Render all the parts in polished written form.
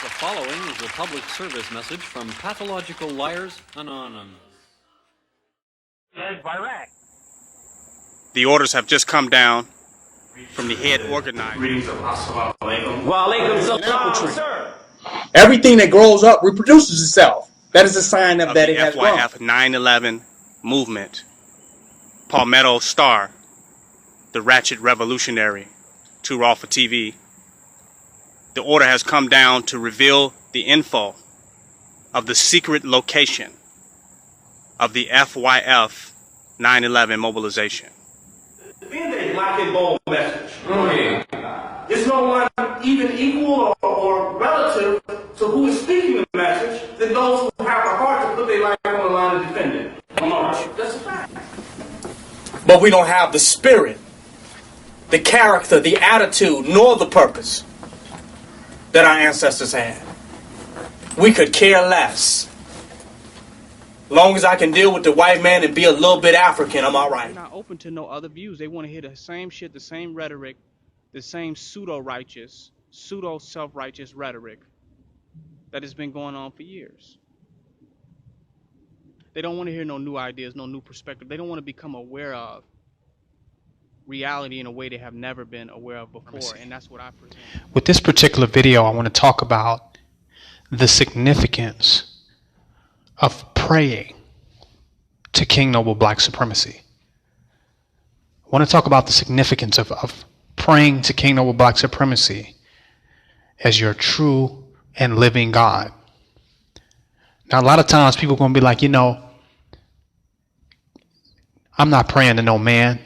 The following is a public service message from Pathological Liars Anonymous. The orders have just come down from the head organizer. Everything that grows up reproduces itself. That is a sign of that it has grown. FYF 9/11 movement. Palmetto Star, the ratchet revolutionary, too raw for TV. The order has come down to reveal the info of the secret location of the FYF 9/11 mobilization. Defend a black and bold message. It's no one even equal or relative to who is speaking the message than those who have the heart to put their life on the line to defend it. That's a fact. But we don't have the spirit, the character, the attitude, nor the purpose that our ancestors had. We could care less. Long as I can deal with the white man and be a little bit African, I'm all right. They're not open to no other views. They want to hear the same shit, the same rhetoric, the same pseudo-righteous, pseudo-self-righteous rhetoric that has been going on for years. They don't want to hear no new ideas, no new perspective. They don't want to become aware of reality in a way they have never been aware of before, and that's what I present. With this particular video, I want to talk about the significance of praying to King Noble Black Supremacy. I want to talk about the significance of praying to King Noble Black Supremacy as your true and living God. Now, a lot of times people are going to be like, I'm not praying to no man.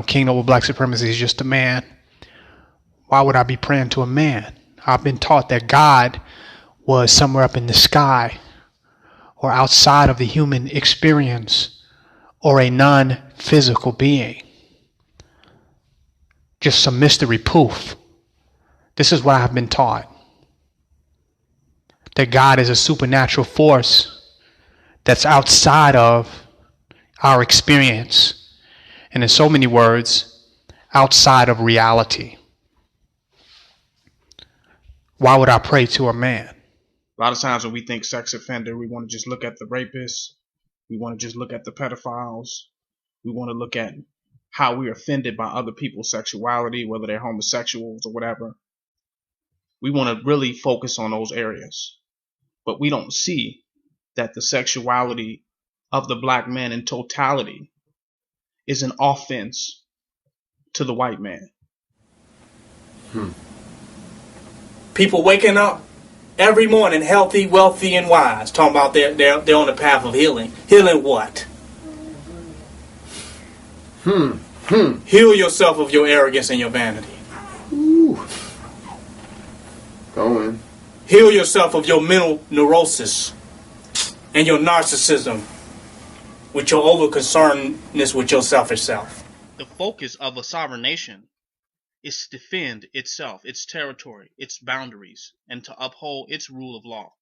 King Noble Black Supremacy is just a man. Why would I be praying to a man? I've been taught that God was somewhere up in the sky or outside of the human experience or a non-physical being. Just some mystery poof. This is what I have been taught. That God is a supernatural force that's outside of our experience. And in so many words, outside of reality. Why would I pray to a man? A lot of times when we think sex offender, we want to just look at the rapists. We want to just look at the pedophiles. We want to look at how we're offended by other people's sexuality, whether they're homosexuals or whatever. We want to really focus on those areas. But we don't see that the sexuality of the black man in totality is an offense to the white man. People waking up every morning healthy, wealthy, and wise, talking about they're on the path of healing. Healing what? Heal yourself of your arrogance and your vanity. Going. Heal yourself of your mental neurosis and your narcissism with your over-concernedness with your selfish self. The focus of a sovereign nation is to defend itself, its territory, its boundaries, and to uphold its rule of law.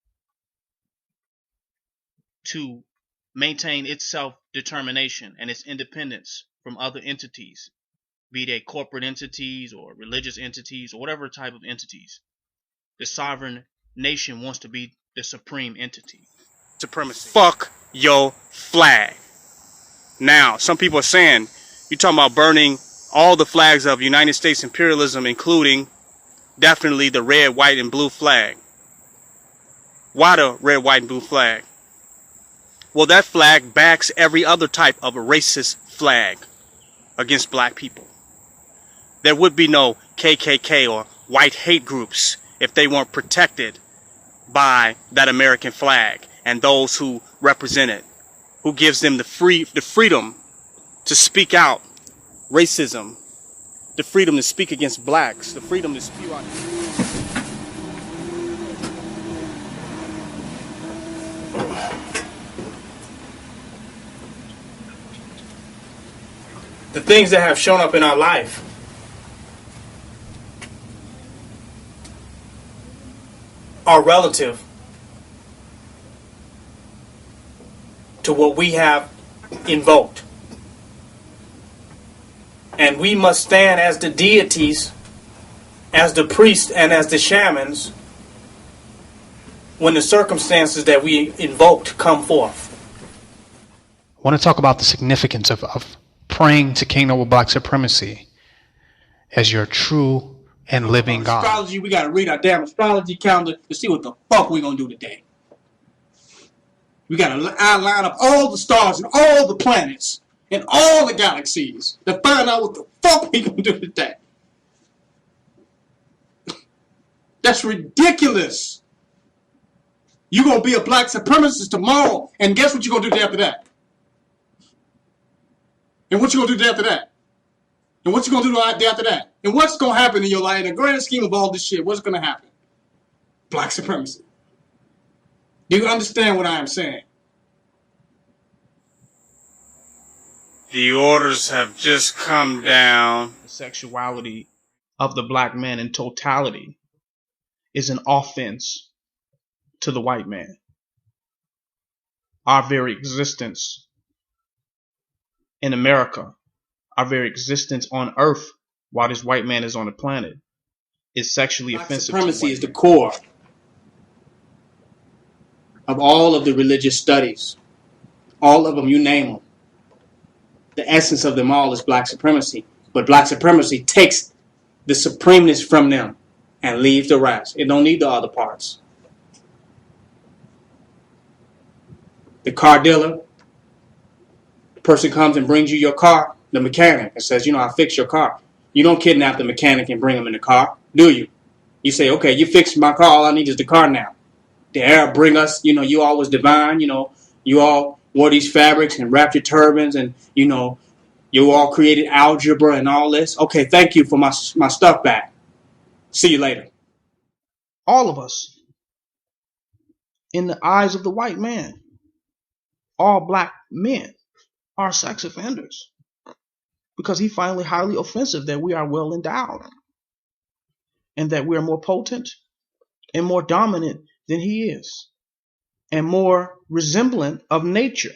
To maintain its self-determination and its independence from other entities, be they corporate entities or religious entities or whatever type of entities. The sovereign nation wants to be the supreme entity. Supremacy. Fuck your flag. Now, some people are saying, you're talking about burning all the flags of United States imperialism, including definitely the red, white, and blue flag. Why the red, white, and blue flag? Well, that flag backs every other type of a racist flag against black people. There would be no KKK or white hate groups if they weren't protected by that American flag and those who represent it, who gives them the freedom to speak out racism, the freedom to speak against blacks, the freedom to spew out. The things that have shown up in our life are relative to what we have invoked. And we must stand as the deities, as the priests and as the shamans when the circumstances that we invoked come forth. I want to talk about the significance of praying to King Noble Black Supremacy as your true and living God. Astrology, we gotta read our damn astrology calendar to see what the fuck we're gonna do today. We gotta line up all the stars and all the planets and all the galaxies to find out what the fuck we gonna do today. That's ridiculous. You're gonna be a black supremacist tomorrow, and guess what you're gonna do the day after that? And what you gonna do the day after that? And what you gonna do the day after that? And what's gonna happen in your life in the grand scheme of all this shit? What's gonna happen? Black supremacy. Do you understand what I am saying? The orders have just come down. The sexuality of the black man in totality is an offense to the white man. Our very existence in America, our very existence on earth while this white man is on the planet is sexually offensive. Supremacy is the core of all of the religious studies. All of them, you name them. The essence of them all is black supremacy. But black supremacy takes the supremeness from them and leaves the rest. It don't need the other parts. The car dealer, the person comes and brings you your car, the mechanic, and says, I'll fix your car. You don't kidnap the mechanic and bring him in the car, do you? You say, okay, you fixed my car, all I need is the car now. The Arab bring us, you all was divine, you all wore these fabrics and wrapped your turbans and, you all created algebra and all this. Okay, thank you for my stuff back. See you later. All of us, in the eyes of the white man, all black men are sex offenders because he finds it highly offensive that we are well endowed and that we are more potent and more dominant than he is and more resemblant of nature,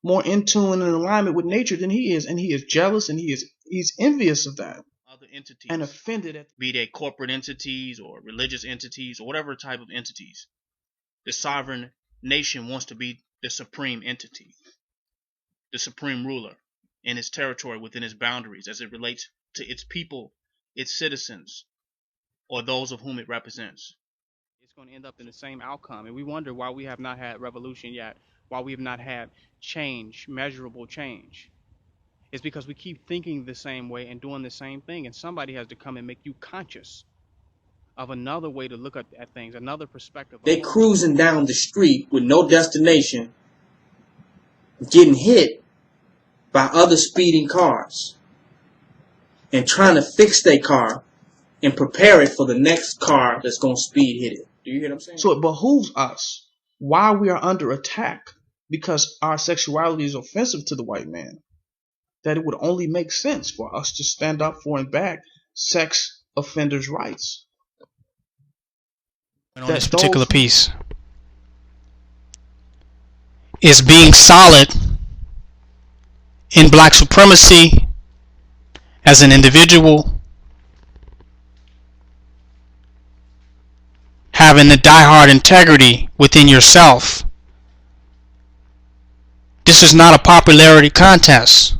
more in tune and in alignment with nature than he is, and he is jealous and he's envious of that. Other entities, and offended at, be they corporate entities or religious entities or whatever type of entities, the sovereign nation wants to be the supreme entity, the supreme ruler in its territory within its boundaries as it relates to its people, its citizens, or those of whom it represents. It's going to end up in the same outcome. And we wonder why we have not had revolution yet, why we have not had change, measurable change. It's because we keep thinking the same way and doing the same thing. And somebody has to come and make you conscious of another way to look at things, another perspective. They cruising down the street with no destination, getting hit by other speeding cars and trying to fix their car and prepare it for the next car that's going to speed hit it. Do you hear what I'm saying? So it behooves us, while we are under attack, because our sexuality is offensive to the white man, that it would only make sense for us to stand up for and back sex offenders' rights. On this particular piece is being solid in black supremacy as an individual, having the diehard integrity within yourself. This is not a popularity contest.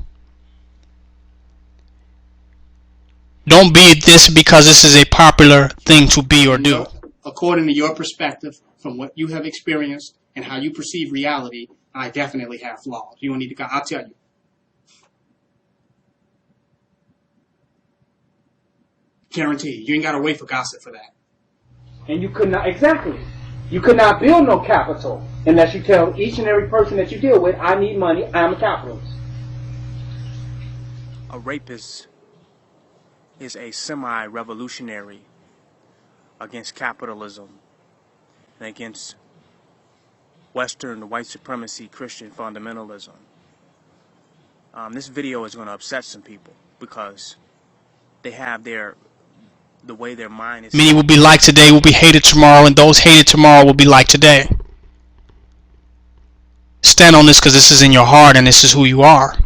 Don't be this because this is a popular thing to be or do. According to your perspective, from what you have experienced and how you perceive reality, I definitely have flaws. You don't need to. I'll tell you. Guaranteed. You ain't got to wait for gossip for that. And you could not, exactly. You could not build no capital unless you tell each and every person that you deal with, I need money, I'm a capitalist. A rapist is a semi-revolutionary against capitalism and against Western white supremacy Christian fundamentalism. This video is going to upset some people because they have the way their mind is. Many will be liked today, will be hated tomorrow, and those hated tomorrow will be liked today. Stand on this because this is in your heart and this is who you are.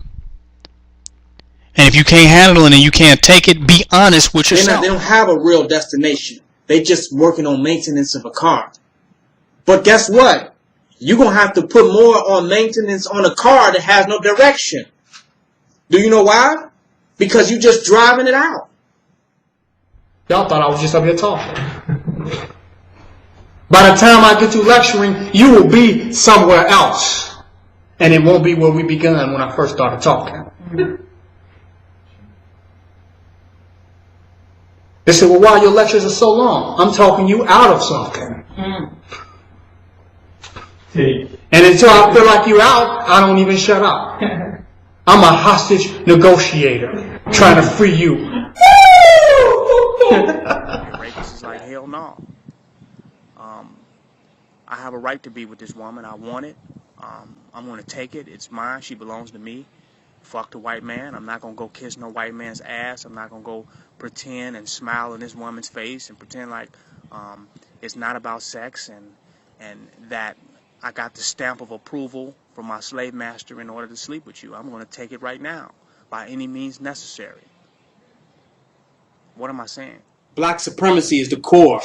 And if you can't handle it and you can't take it, be honest with yourself. They don't have a real destination. They just working on maintenance of a car. But guess what? You're going to have to put more on maintenance on a car that has no direction. Do you know why? Because you're just driving it out. Y'all thought I was just up here talking. By the time I get to lecturing, you will be somewhere else. And it won't be where we began when I first started talking. They said, well, why your lectures are so long? I'm talking you out of something. And until I feel like you're out, I don't even shut up. I'm a hostage negotiator trying to free you. Rapist is like, hell no. I have a right to be with this woman. I want it. I'm going to take it. It's mine. She belongs to me. Fuck the white man. I'm not going to go kiss no white man's ass. I'm not going to go pretend and smile in this woman's face and pretend like it's not about sex and that I got the stamp of approval from my slave master in order to sleep with you. I'm going to take it right now by any means necessary. What am I saying? Black supremacy is the core.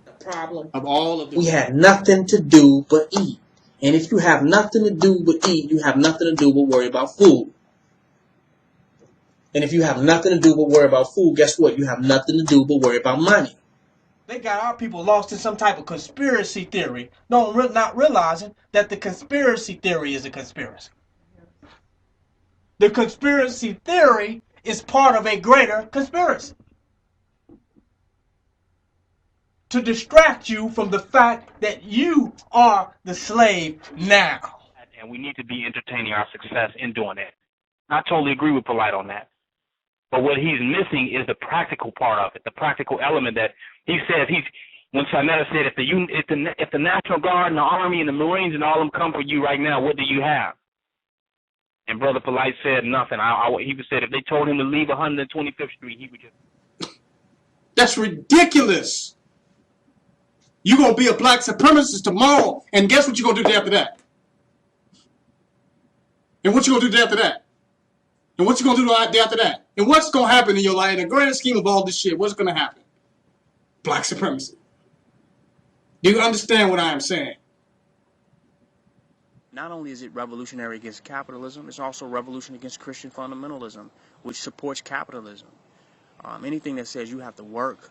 The problem of all of we had nothing to do but eat. And if you have nothing to do but eat, you have nothing to do but worry about food. And if you have nothing to do but worry about food, guess what? You have nothing to do but worry about money. They got our people lost in some type of conspiracy theory, not realizing that the conspiracy theory is a conspiracy. The conspiracy theory is part of a greater conspiracy to distract you from the fact that you are the slave now. And we need to be entertaining our success in doing that. I totally agree with Polite on that. But what he's missing is the practical part of it, the practical element that he says when Chanetta said, if the National Guard and the Army and the Marines and all of them come for you right now, what do you have? And Brother Polite said nothing. He said if they told him to leave 125th Street, he would just... That's ridiculous. You're going to be a black supremacist tomorrow, and guess what you're going to do the day after that? And what you going to do the day after that? And what you going to do the day after that? And what's going to happen in your life? In the grand scheme of all this shit, what's going to happen? Black supremacy. Do you understand what I am saying? Not only is it revolutionary against capitalism, it's also revolution against Christian fundamentalism, which supports capitalism. Anything that says you have to work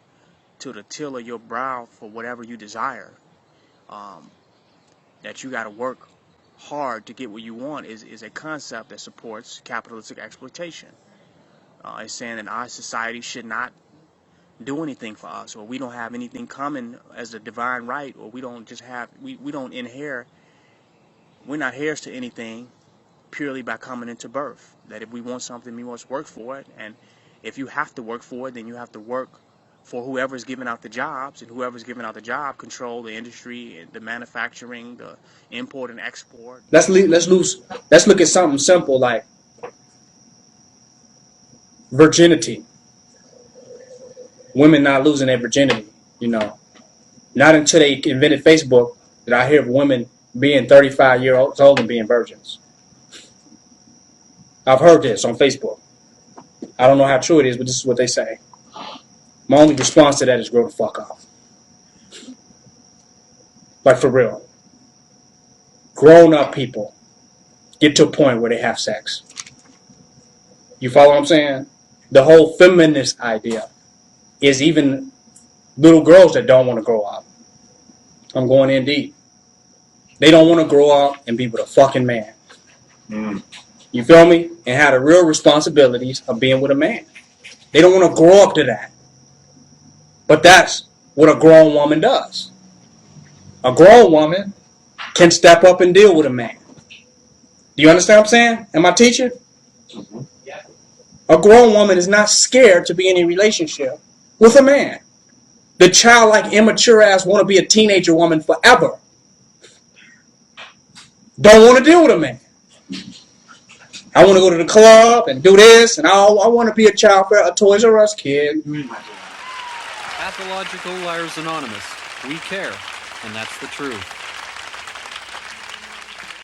to the till of your brow for whatever you desire, that you got to work hard to get what you want is a concept that supports capitalistic exploitation. It's saying that our society should not do anything for us, or we don't have anything coming as a divine right, or we don't just have, we don't inherit, we're not heirs to anything purely by coming into birth. That if we want something, we must work for it, and if you have to work for it, then you have to work for whoever's giving out the jobs, and whoever's giving out the job control the industry, the manufacturing, the import and export. Let's look at something simple like virginity. Women not losing their virginity, you know. Not until they invented Facebook did I hear of women being 35 years old and being virgins. I've heard this on Facebook. I don't know how true it is, but this is what they say. My only response to that is grow the fuck up. Like for real. Grown up people get to a point where they have sex. You follow what I'm saying? The whole feminist idea is even little girls that don't want to grow up. I'm going in deep. They don't want to grow up and be with a fucking man. You feel me? And have the real responsibilities of being with a man. They don't want to grow up to that. But that's what a grown woman does. A grown woman can step up and deal with a man. Do you understand what I'm saying? Am I teaching? Yeah. A grown woman is not scared to be in a relationship with a man. The childlike, immature ass want to be a teenager woman forever. Don't want to deal with a man. I want to go to the club and do this, and I want to be a child for a Toys R Us kid. Pathological Liars Anonymous. We care, and that's the truth.